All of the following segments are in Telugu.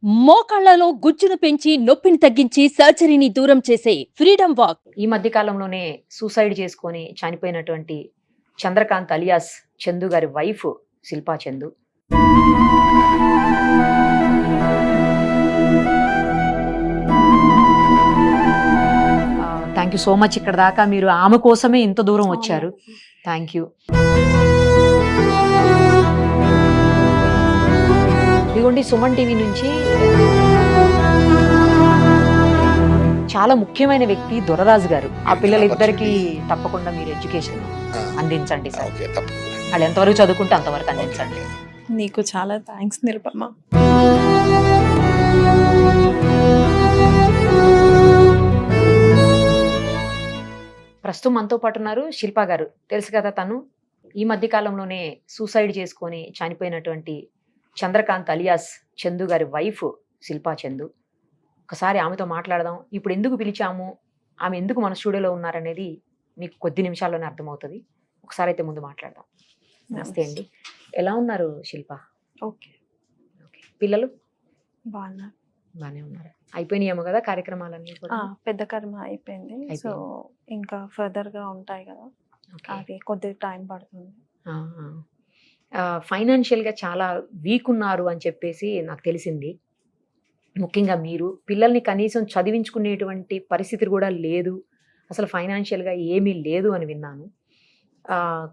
మోకాళ్లలో గుజ్జును పెంచి నొప్పిని తగ్గించి సర్జరీని దూరం చేసే ఫ్రీడమ్ వాక్. ఈ మధ్య కాలంలోనే సూసైడ్ చేసుకొని చనిపోయినటువంటి చంద్రకాంత్ అలియాస్ చందు గారి wife Shilpa Chandu. Thank you so much. ఇక్కడ దాకా మీరు ఆమె కోసమే ఇంత దూరం వచ్చారు. Thank you. ఇదిగోండి సుమన్ టీవీ నుంచి చాలా ముఖ్యమైన వ్యక్తి దొరరాజు గారు. ఆ పిల్లలిద్దరికి తప్పకుండా మీరు ఎడ్యుకేషన్ అందించండి సార్. వాళ్ళు ఎంతవరకు చదువుకుంటే అంతవరకు అందించండి. నీకు చాలా థ్యాంక్స్ నిరుపమ. ప్రస్తుతం మనతో పాటు ఉన్నారు శిల్పా గారు. తెలుసు కదా, తను ఈ మధ్య కాలంలోనే సూసైడ్ చేసుకొని చనిపోయినటువంటి చంద్రకాంత్ అలియాస్ చందు గారి వైఫ్ శిల్పా చందు. ఒకసారి ఆమెతో మాట్లాడదాం. ఇప్పుడు ఎందుకు పిలిచాము, ఆమె ఎందుకు మన స్టూడియోలో ఉన్నారనేది మీకు కొద్ది నిమిషాల్లోనే అర్థమవుతుంది. ఒకసారి అయితే ముందు మాట్లాడదాం. నమస్తే అండి, ఎలా ఉన్నారు శిల్ప? ఓకే. పిల్లలు బాగున్నారు. బాగానే ఉన్నారు. అయిపోయినాయేమో కదా కార్యక్రమాలన్నీ కూడా? పెద్ద కర్మ అయిపోయింది. సో ఇంకా ఫర్దర్ గా ఉంటాయి కదా, అది కొద్దిగా టైం పడుతుంది. ఫైనాన్షియల్ గా చాలా వీక్ ఉన్నారు అని చెప్పేసి నాకు తెలిసింది. ముఖ్యంగా మీరు పిల్లల్ని కనీసం చదివించుకునేటువంటి పరిస్థితి కూడా లేదు, అసలు ఫైనాన్షియల్ గా ఏమీ లేదు అని విన్నాను.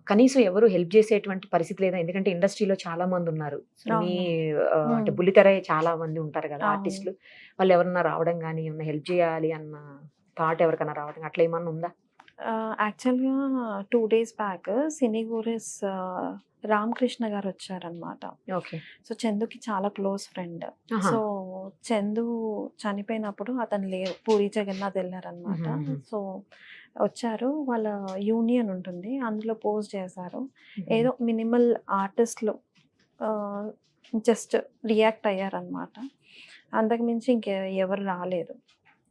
కనీసం ఎవరు హెల్ప్ చేసేటువంటి పరిస్థితి లేదా? ఎందుకంటే ఇండస్ట్రీలో చాలా మంది ఉన్నారు. మీ అంటే బుల్లితెర చాలా మంది ఉంటారు కదా ఆర్టిస్టులు. వాళ్ళు ఎవరన్నా రావడం కానీ ఏమన్నా హెల్ప్ చేయాలి అన్న థాట్ ఎవరికైనా రావడం అట్లా ఏమన్నా ఉందా? యాక్చువల్గా 2 days బ్యాక్ సినీ గోరెస్ రామకృష్ణ గారు వచ్చారనమాట. ఓకే. సో చందుకి చాలా క్లోజ్ ఫ్రెండ్. సో చందు చనిపోయినప్పుడు అతను పూరి జగన్నాథ్ వెళ్ళారనమాట. సో వచ్చారు, వాళ్ళ యూనియన్ ఉంటుంది, అందులో పోస్ట్ చేశారు. ఏదో మినిమల్ ఆర్టిస్టులు జస్ట్ రియాక్ట్ అయ్యారనమాట. అంతకుమించి ఎవరు రాలేదు.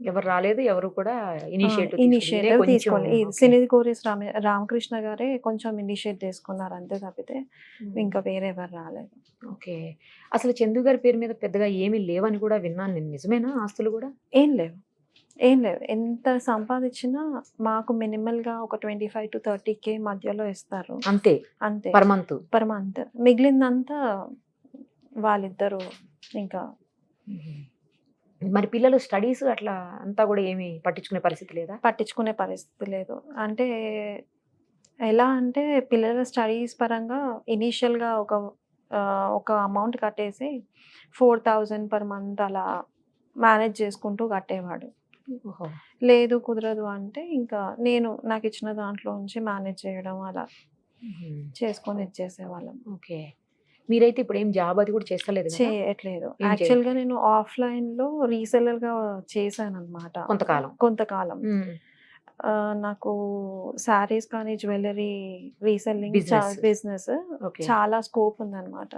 ఎవరు కూడా ఇనిషియేటివ్ తీసుకోవాలి. సినీ గోరెస్ రామకృష్ణ గారే కొంచెం ఇనిషియేట్ తీసుకున్నారు అంతే తప్పితే ఇంకా వేరే ఎవరు రాలేదు. ఓకే. అసలు చందు గారి పేరు మీద పెద్దగా ఏమీ లేవని కూడా విన్నాను నేను. నిజమేనా? ఆస్తులు కూడా ఏం లేవు. ఎంత సంపాదించినా మాకు మినిమల్ గా ఒక 25 to 30K మధ్యలో ఇస్తారు అంతే. Per month. మిగిలిందంతా వాళ్ళిద్దరు. ఇంకా మరి పిల్లలు స్టడీస్ అట్లా అంతా కూడా ఏమి పట్టించుకునే పరిస్థితి లేదు. అంటే ఎలా అంటే పిల్లల స్టడీస్ పరంగా ఇనీషియల్గా ఒక అమౌంట్ కట్టేసి 4,000 per month అలా మేనేజ్ చేసుకుంటూ కట్టేవాడు. లేదు కుదరదు అంటే ఇంకా నాకు ఇచ్చిన దాంట్లో నుంచి మేనేజ్ చేయడం అలా చేసుకొని ఇచ్చేసేవాళ్ళం. ఓకే. మీరైతే ఇప్పుడు ఏం జాబ్ అది కూడా చేయట్లేదు. యాక్చువల్గా నేను ఆఫ్లైన్ లో రీసెల్లర్ గా చేశాను అనమాట కొంతకాలం. నాకు శారీస్ కానీ జ్యువెలరీ రీసెల్లింగ్ బిజినెస్ చాలా స్కోప్ ఉందన్నమాట,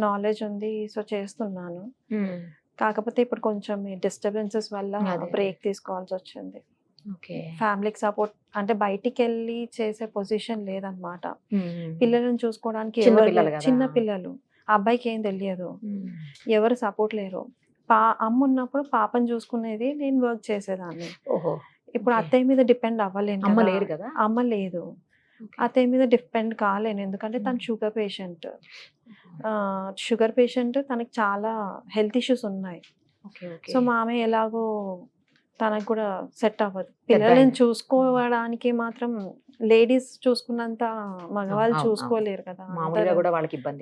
నాలెడ్జ్ ఉంది. సో చేస్తున్నాను. కాకపోతే ఇప్పుడు కొంచెం డిస్టర్బెన్సెస్ వల్ల బ్రేక్ తీసుకోవాల్సి వచ్చింది. ఫ్యామిలీకి సపోర్ట్ అంటే బయటికి వెళ్ళి చేసే పొజిషన్ లేదనమాట. పిల్లలను చూసుకోవడానికి చిన్న పిల్లలు, అబ్బాయికి ఏం తెలియదు, ఎవరు సపోర్ట్ లేరు. అమ్మ ఉన్నప్పుడు పాపను చూసుకునేది, నేను వర్క్ చేసేదాన్ని. ఇప్పుడు అత్తయ్య మీద డిపెండ్ అవ్వలేను. అమ్మ లేదు, అత్తయ్య మీద డిపెండ్ కాలేను. ఎందుకంటే తను షుగర్ పేషెంట్, తనకి చాలా హెల్త్ ఇష్యూస్ ఉన్నాయి. సో మామయ్య ఎలాగో తనకు కూడా సెట్ అవ్వదు. పిల్లల్ని చూసుకోవడానికి మాత్రం లేడీస్ చూసుకున్నంత మగవాళ్ళు చూసుకోలేరు కదా,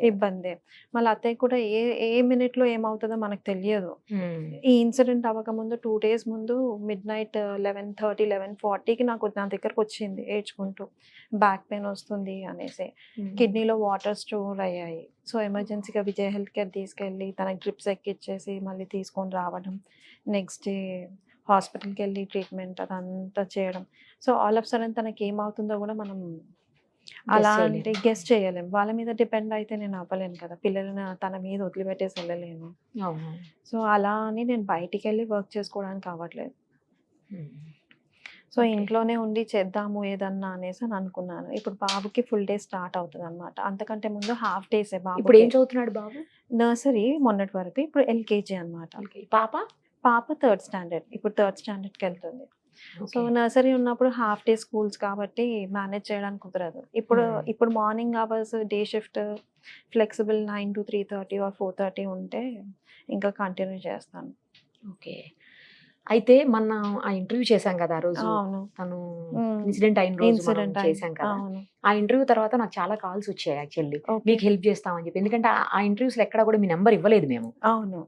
ఇబ్బంది. మళ్ళీ అత్తయ్య కూడా ఏ మినిట్ లో ఏమవుతుందో మనకు తెలియదు. ఈ ఇన్సిడెంట్ అవ్వకముందు 2 days ముందు midnight 11:30, 11:40కి నా దగ్గరకు వచ్చింది ఏడ్చుకుంటూ, బ్యాక్ పెయిన్ వస్తుంది అనేసి. కిడ్నీలో వాటర్ స్టోర్ అయ్యాయి. సో ఎమర్జెన్సీగా విజయ్ హెల్త్ కేర్ తీసుకెళ్ళి తనకి డ్రిప్స్ ఎక్కిచ్చేసి మళ్ళీ తీసుకొని రావడం, నెక్స్ట్ డే హాస్పిటల్కి వెళ్ళి ట్రీట్మెంట్ అదంతా చేయడం. సో ఆల్ ఆఫ్ సడన్ తనకి ఏమవుతుందో కూడా మనం అలాంటి గెస్ట్ చేయలేము. వాళ్ళ మీద డిపెండ్ అయితే నేను అవ్వలేను కదా, పిల్లల్ని తన మీద వదిలిపెట్టేసి వెళ్ళలేను. సో అలా అని నేను బయటికి వెళ్ళి వర్క్ చేసుకోవడానికి అవ్వట్లేదు. సో ఇంట్లోనే ఉండి చేద్దాము ఏదన్నా అనేసి అని అనుకున్నాను. ఇప్పుడు బాబుకి ఫుల్ డే స్టార్ట్ అవుతుంది అనమాట. అంతకంటే ముందు హాఫ్ డేసే ఇప్పుడు ఏం బాబు. చదువుతున్నాడు బాబు? నర్సరీ మొన్నటి వరకు, ఇప్పుడు ఎల్కేజీ అనమాట. పాప? పాప 3rd స్టాండర్డ్, ఇప్పుడు 3rd స్టాండర్డ్కి వెళ్తుంది. సో నర్సరీ ఉన్నప్పుడు హాఫ్ డే స్కూల్స్ కాబట్టి మేనేజ్ చేయడానికి కుదరదు. ఇప్పుడు morning hours day shift flexible 9 to 3:30 or 4:30 ఉంటే ఇంకా కంటిన్యూ చేస్తాను. ఓకే. అయితే మనం ఆ ఇంటర్వ్యూ చేశాం కదా ఆ రోజు, అవును. తను మ్మ్. ఇన్సిడెంట్ అయిన రోజు మనం ఇన్సిడెంట్ చేశాం కదా. అవును. ఆ ఇంటర్వ్యూ తర్వాత నాకు చాలా కాల్స్ వచ్చాయి యాక్చువల్లీ, ఓకే. మీకు హెల్ప్ చేస్తామని చెప్పి. ఎందుకంటే ఆ ఇంటర్వ్యూస్ లో ఎక్కడ కూడా మీ నెంబర్ ఇవ్వలేదు మేము, అవును.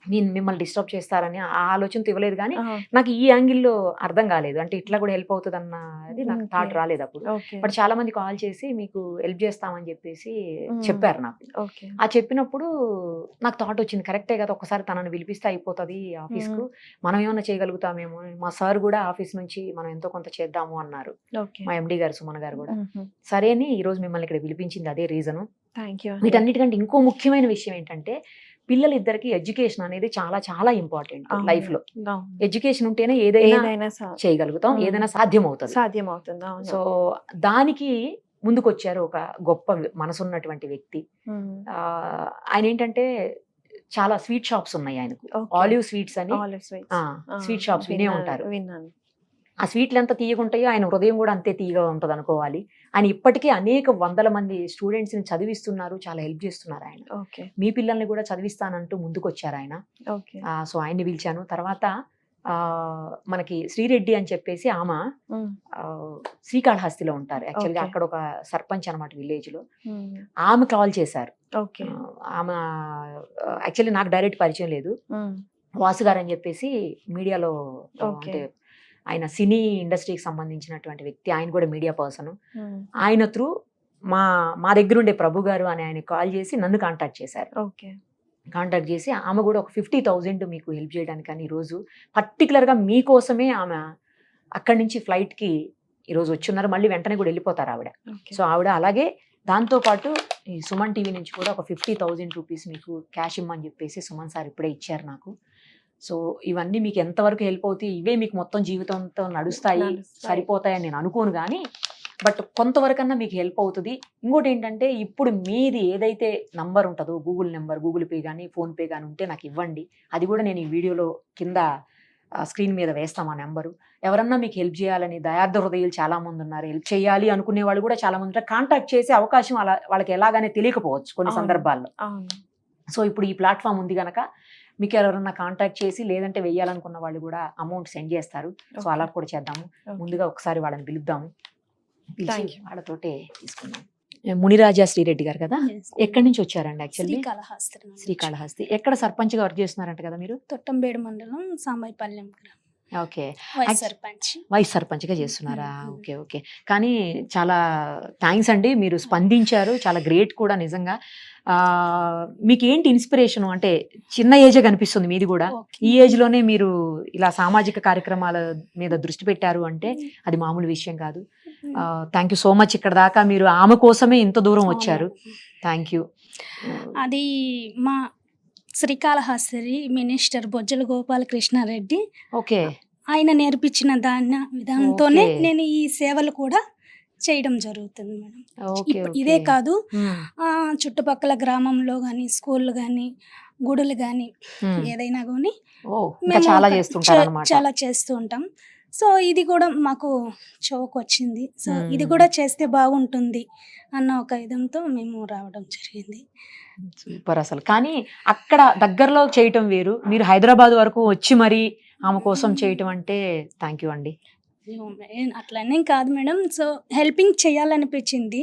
మిమ్మల్ని డిస్టర్బ్ చేస్తారని ఆ ఆలోచనతో ఇవ్వలేదు. కానీ ఆ, నాకు ఈ యాంగిల్లో అర్థం కాలేదు, అంటే ఇట్లా కూడా హెల్ప్ అవుతుంది అన్నది నాకు ఓకే. థాట్ రాలేదు అప్పుడు. ఓకే. బట్ చాలా మంది కాల్ చేసి మీకు హెల్ప్ చేస్తామని చెప్పేసి మ్మ్. చెప్పారు నాకు. ఓకే. ఆ చెప్పినప్పుడు నాకు థాట్ వచ్చింది, కరెక్టే కదా, ఒకసారి తనని పిలిపిస్తే అయిపోతుంది ఆఫీస్కు, మనం ఏమైనా చేయగలుగుతామేమో. మా సార్ కూడా ఆఫీస్ నుంచి మనం ఎంతో కొంత చేద్దాము అన్నారు, ఓకే. మా ఎండి గారు సుమన్ గారు కూడా. మ్మ్. సరే అని ఈ రోజు మిమ్మల్ని ఇక్కడ పిలిపించింది అదే రీజను. Thank you. వీటన్నిటికంటే ఇంకో ముఖ్యమైన విషయం ఏంటంటే, పిల్లలిద్దరికి ఎడ్యుకేషన్ అనేది చాలా చాలా ఇంపార్టెంట్ లైఫ్ లో. ఎడ్యుకేషన్ ఉంటేనే ఏదైనా ఏదైనా చేయగలుగుతాం, ఏదైనా సాధ్యం అవుతుంది. సాధ్యం అవుతుంది. అవును. సో దానికి ముందుకొచ్చారు ఒక గొప్ప మనసున్నటువంటి వ్యక్తి. మ్మ్. ఆయన ఏంటంటే, చాలా స్వీట్ షాప్స్ ఉన్నాయి ఆయనకు, ఓకే. ఆలివ్ స్వీట్స్ అని. Olive sweets. స్వీట్ షాప్స్ వినే విన్నాను, ఉంటారు. విన్నాను. ఆ స్వీట్లు ఎంత తీయగుంటాయో ఆయన హృదయం కూడా అంతే తీయగా ఉంటుంది అనుకోవాలి. ఆయన ఇప్పటికీ అనేక వందల మంది స్టూడెంట్స్ ని చదివిస్తున్నారు, చాలా హెల్ప్ చేస్తున్నారు ఆయన. ఓకే. మీ పిల్లల్ని కూడా చదివిస్తానంటూ ముందుకొచ్చారు ఆయన. ఓకే. సో ఆయన్ని పిలిచాను. తర్వాత మనకి శ్రీరెడ్డి అని చెప్పేసి ఆమె మ్మ్. శ్రీకాళహస్తిలో ఉంటారు యాక్చువల్గా, ఓకే. అక్కడ ఒక సర్పంచ్ అనమాట విలేజ్ లో. మ్మ్. ఆమె కాల్ చేశారు. ఓకే. ఆమె యాక్చువల్లీ నాకు డైరెక్ట్ పరిచయం లేదు, మ్మ్. వాసు గారు అని చెప్పేసి మీడియాలో, ఓకే. అంటే ఆయన సినీ ఇండస్ట్రీకి సంబంధించినటువంటి వ్యక్తి, ఆయన కూడా మీడియా పర్సన్. మ్మ్. ఆయన త్రూ మా దగ్గర ఉండే ప్రభు గారు అని ఆయన కాల్ చేసి నన్ను కాంటాక్ట్ చేశారు. ఓకే. కాంటాక్ట్ చేసి ఆమె కూడా ఒక 50,000 మీకు హెల్ప్ చేయడానికి అని ఈరోజు పర్టికులర్గా మీకోసమే ఆమె అక్కడి నుంచి ఫ్లైట్కి ఈరోజు వచ్చున్నారు, మళ్ళీ వెంటనే కూడా వెళ్ళిపోతారు ఆవిడ. ఓకే. సో ఆవిడ అలాగే దాంతోపాటు ఈ సుమన్ టీవీ నుంచి కూడా ఒక 50,000 రూపీస్ మీకు క్యాష్ ఇమ్మని చెప్పేసి సుమన్ సార్ ఇప్పుడే ఇచ్చారు నాకు. సో ఇవన్నీ మీకు ఎంతవరకు హెల్ప్ అవుతాయి, ఇవే మీకు మొత్తం జీవితంతో నడుస్తాయి, సరిపోతాయని నేను అనుకోను. కానీ బట్ కొంతవరకన్నా మీకు హెల్ప్ అవుతుంది. ఇంకోటి ఏంటంటే, ఇప్పుడు మీది ఏదైతే నంబర్ ఉంటుందో, గూగుల్ నెంబర్, గూగుల్ పే కానీ ఫోన్పే కానీ ఉంటే నాకు ఇవ్వండి. అది కూడా నేను ఈ వీడియోలో కింద స్క్రీన్ మీద వేస్తాం ఆ నెంబరు. ఎవరన్నా మీకు హెల్ప్ చేయాలని దయార్థ హృదయాలు చాలా మంది ఉన్నారు, హెల్ప్ చేయాలి అనుకునే వాళ్ళు కూడా చాలా మంది ఉంటారు. కాంటాక్ట్ చేసే అవకాశం అలా వాళ్ళకి ఎలాగానే తెలియకపోవచ్చు కొన్ని సందర్భాల్లో. అవును. సో ఇప్పుడు ఈ ప్లాట్ఫామ్ ఉంది కనుక మీకు ఎవరన్నా కాంటాక్ట్ చేసి, లేదంటే వెయ్యాలనుకున్న వాళ్ళు కూడా అమౌంట్ సెండ్ చేస్తారు. సో అలా కూడా చేద్దాము. ముందుగా ఒకసారి వాళ్ళని పిలుద్దాము, పిలిచి వాళ్ళతోటే తీసుకుందాం. మునిరాజా శ్రీరెడ్డి గారు కదా, ఎక్కడి నుంచి వచ్చారండి? యాక్చువల్లీ శ్రీకాళహస్తి. ఎక్కడ సర్పంచ్ గా వర్క్ చేస్తున్నారంట కదా మీరు? తొట్టంబేడు మండలం సాంబైపల్లెం ఓకే. వైస్ సర్పంచ్ గా చేస్తున్నారా? Okay okay. కానీ చాలా థ్యాంక్స్ అండి, మీరు స్పందించారు, చాలా గ్రేట్ కూడా నిజంగా. మీకు ఏంటి ఇన్స్పిరేషన్? అంటే చిన్న ఏజే కనిపిస్తుంది మీది కూడా, ఈ ఏజ్ లోనే మీరు ఇలా సామాజిక కార్యక్రమాల మీద దృష్టి పెట్టారు అంటే అది మామూలు విషయం కాదు. Thank you so much. ఇక్కడ దాకా మీరు ఆమె కోసమే ఇంత దూరం వచ్చారు. Thank you. అది మా శ్రీకాళహస్తి మినిస్టర్ బొజ్జల గోపాలకృష్ణారెడ్డి, ఓకే, ఆయన నేర్పించిన విధానంతోనే నేను ఈ సేవలు కూడా చేయడం జరుగుతుంది మేడం. ఇదే కాదు, చుట్టుపక్కల గ్రామంలో కానీ, స్కూళ్ళు కానీ, గుడులు కానీ, ఏదైనా కానీ చాలా చేస్తూ ఉంటాం. సో ఇది కూడా మాకు చౌక్ వచ్చింది. సో ఇది కూడా చేస్తే బాగుంటుంది అన్న ఒక ఇదంతో మేము రావడం జరిగింది. సూపర్ అసలు. కానీ అక్కడ దగ్గరలో చేయటం వేరు, మీరు హైదరాబాద్ వరకు వచ్చి మరి ఆమె కోసం చేయటం అంటే థ్యాంక్ యూ అండి. అట్లనే కాదు మేడం, సో హెల్పింగ్ చేయాలనిపించింది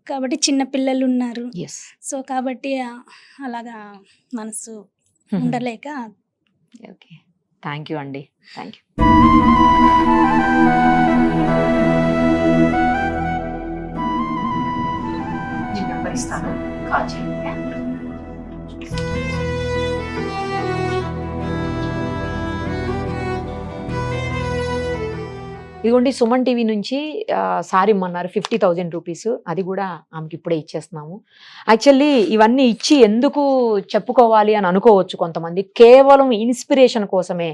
కాబట్టి, చిన్న పిల్లలు ఉన్నారు, సో కాబట్టి అలాగా మనసు ఉండలేక. ఓకే, థ్యాంక్ యూ అండి, థ్యాంక్ యూ. నెంబర్ ఇస్తాను, కాల్ చేయండి. ఇదిగోండి, సుమన్ టీవీ నుంచి సారీ ఇమ్మన్నారు 50,000 రూపీస్, అది కూడా ఆమెకి ఇప్పుడే ఇచ్చేస్తున్నాము. యాక్చువల్లీ ఇవన్నీ ఇచ్చి ఎందుకు చెప్పుకోవాలి అని అనుకోవచ్చు కొంతమంది, కేవలం ఇన్స్పిరేషన్ కోసమే.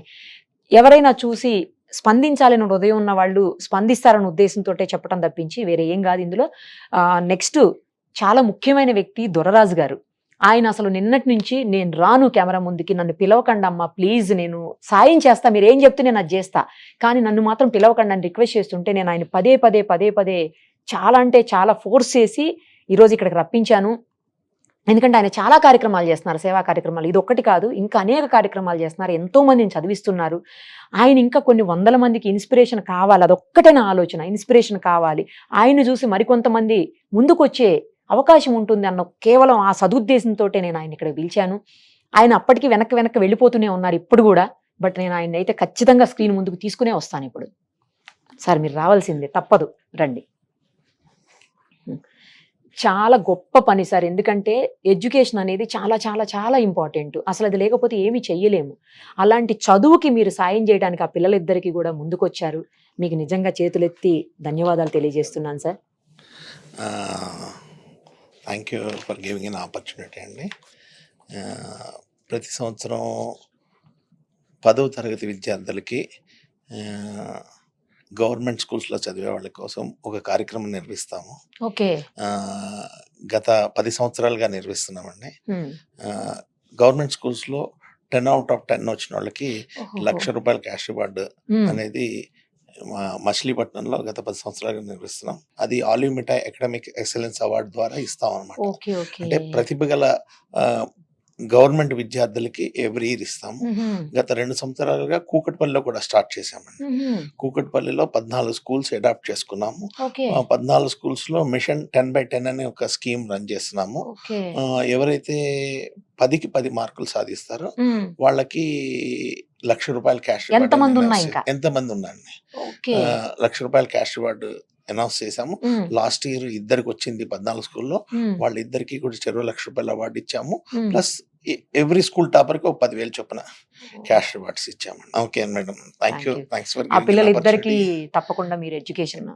ఎవరైనా చూసి స్పందించాలని హృదయం ఉన్న వాళ్ళు స్పందిస్తారన్న ఉద్దేశంతో చెప్పడం తప్పించి వేరే ఏం కాదు ఇందులో. నెక్స్ట్ చాలా ముఖ్యమైన వ్యక్తి దొరరాజు గారు. ఆయన అసలు నిన్నటి నుంచి నేను రాను కెమెరా ముందుకి, నన్ను పిలవకండి అమ్మా ప్లీజ్, నేను సాయం చేస్తా, మీరు ఏం చెప్తే నేను అది చేస్తా, కానీ నన్ను మాత్రం పిలవకండి అని రిక్వెస్ట్ చేస్తుంటే నేను ఆయన పదే పదే చాలా అంటే చాలా ఫోర్స్ చేసి ఈరోజు ఇక్కడికి రప్పించాను. ఎందుకంటే ఆయన చాలా కార్యక్రమాలు చేస్తున్నారు, సేవా కార్యక్రమాలు. ఇది ఒక్కటి కాదు, ఇంకా అనేక కార్యక్రమాలు చేస్తున్నారు, ఎంతో మందిని చదివిస్తున్నారు. ఆయన ఇంకా కొన్ని వందల మందికి ఇన్స్పిరేషన్ కావాలి, అదొక్కటే నా ఆలోచన, ఇన్స్పిరేషన్ కావాలి. ఆయన చూసి మరికొంతమంది ముందుకు వచ్చే అవకాశం ఉంటుంది అన్న కేవలం ఆ సదుద్దేశంతో నేను ఆయన ఇక్కడ పిలిచాను. ఆయన అప్పటికి వెనక్కి వెళ్ళిపోతూనే ఉన్నారు ఇప్పుడు కూడా. బట్ నేను ఆయన అయితే ఖచ్చితంగా స్క్రీన్ ముందుకు తీసుకునే వస్తాను ఇప్పుడు. సార్ మీరు రావాల్సిందే, తప్పదు, రండి. చాలా గొప్ప పని సార్, ఎందుకంటే ఎడ్యుకేషన్ అనేది చాలా చాలా చాలా ఇంపార్టెంట్. అసలు అది లేకపోతే ఏమీ చెయ్యలేము. అలాంటి చదువుకి మీరు సాయం చేయడానికి ఆ పిల్లలిద్దరికీ కూడా ముందుకొచ్చారు. మీకు నిజంగా చేతులెత్తి ధన్యవాదాలు తెలియజేస్తున్నాను sir. Thank you for giving an opportunity అండి. ప్రతి సంవత్సరం 10వ తరగతి విద్యార్థులకి గవర్నమెంట్ స్కూల్స్లో చదివే వాళ్ళ కోసం ఒక కార్యక్రమం నిర్వహిస్తాము. ఓకే. గత 10 సంవత్సరాలుగా నిర్వహిస్తున్నామండి. గవర్నమెంట్ స్కూల్స్లో 10/10 వచ్చిన వాళ్ళకి ₹1,00,000 క్యాష్ రివార్డ్ అనేది మచిలీపట్నంలో గత 10 సంవత్సరాలుగా నిర్వహిస్తున్నాం. అది ఆలివ్ మిఠాయి అకాడమిక్ ఎక్సలెన్స్ అవార్డు ద్వారా ఇస్తాం అనమాట. అంటే ప్రతిభ గల గవర్నమెంట్ విద్యార్థులకి ఎవ్రీ ఇయర్ ఇస్తాము. గత 2 సంవత్సరాలుగా కూకట్పల్లిలో కూడా స్టార్ట్ చేశామండి. కూకట్పల్లిలో 14 స్కూల్స్ అడాప్ట్ చేసుకున్నాము. 14 స్కూల్స్ లో మిషన్ 10/10 అనే ఒక స్కీమ్ రన్ చేస్తున్నాము. ఎవరైతే 10కి 10 మార్కులు సాధిస్తారో వాళ్ళకి ₹1,00,000 క్యాష్ రివార్డ్. ఎంతమంది ఉన్నారండి, ₹1,00,000 క్యాష్ రివార్డు అనౌన్స్ చేశాము. లాస్ట్ ఇయర్ ఇద్దరికి వచ్చింది 14 స్కూల్లో. వాళ్ళిద్దరికి కూడా చెరో ₹1,00,000 అవార్డు ఇచ్చాము. ప్లస్ ఎవ్రీ స్కూల్ టాపర్ కి 10,000 చొప్పున క్యాష్ రివార్డ్స్ ఇచ్చామండి. Okay madam, thank you. Thanks for ఆ పిల్లలిద్దరికి తప్పకుండా మీరు ఎడ్యుకేషన్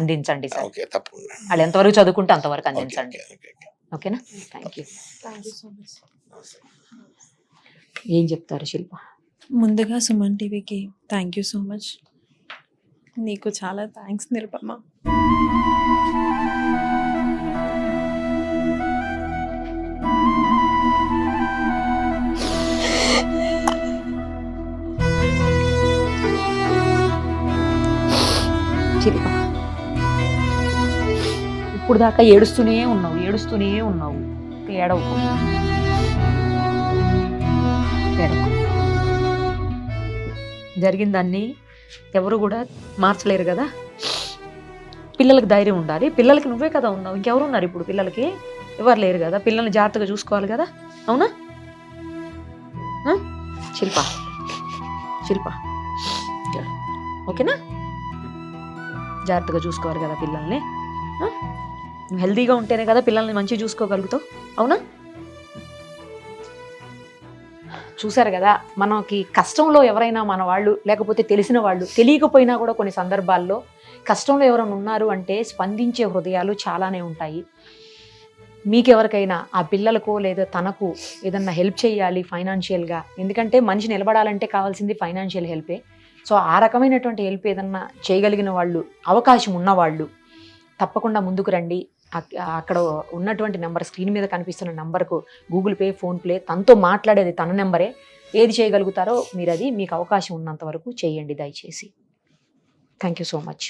అందించండి సార్. ఓకే, తప్పకుండా. వాళ్ళు ఎంతవరకు చదువుకుంటే అంతవరకు అందించండి. ఓకేనా? Thank you. ఏం చెప్తారు శిల్ప? ముందుగా సుమన్ టీవీకి థ్యాంక్ యూ సో మచ్. నీకు చాలా థ్యాంక్స్ నిరుపమ. శిల్ప, ఇప్పుడు దాకా ఏడుస్తూనే ఉన్నావు. ఏడవకు. జరిగిందాన్ని ఎవరు కూడా మార్చలేరు కదా. పిల్లలకి ధైర్యం ఉండాలి. పిల్లలకి నువ్వే కదా ఉన్నావు, ఇంకెవరు ఉన్నారు ఇప్పుడు? పిల్లలకి ఎవరు లేరు కదా. పిల్లల్ని జాగ్రత్తగా చూసుకోవాలి కదా, అవునా? శిల్ప ఓకేనా? జాగ్రత్తగా చూసుకోవాలి కదా పిల్లల్ని. హెల్తీగా ఉంటేనే కదా పిల్లల్ని మంచిగా చూసుకోగలుగుతావు, అవునా? చూసారు కదా, మనకి కష్టంలో ఎవరైనా మన వాళ్ళు, లేకపోతే తెలిసిన వాళ్ళు, తెలియకపోయినా కూడా కొన్ని సందర్భాల్లో కష్టంలో ఎవరైనా ఉన్నారు అంటే స్పందించే హృదయాలు చాలానే ఉంటాయి. మీకెవరికైనా ఆ పిల్లలకో లేదా తనకు ఏదన్నా హెల్ప్ చేయాలి ఫైనాన్షియల్గా, ఎందుకంటే మనిషి నిలబడాలంటే కావాల్సింది ఫైనాన్షియల్ హెల్పే. సో ఆ రకమైనటువంటి హెల్ప్ ఏదన్నా చేయగలిగిన వాళ్ళు, అవకాశం ఉన్నవాళ్ళు తప్పకుండా ముందుకు రండి. అక్కడ ఉన్నటువంటి నెంబర్, స్క్రీన్ మీద కనిపిస్తున్న నెంబర్కు గూగుల్ పే, ఫోన్పే, తనతో మాట్లాడేది తన నెంబరే. ఏది చేయగలుగుతారో మీరు అది మీకు అవకాశం ఉన్నంత వరకు చేయండి దయచేసి. Thank you so much.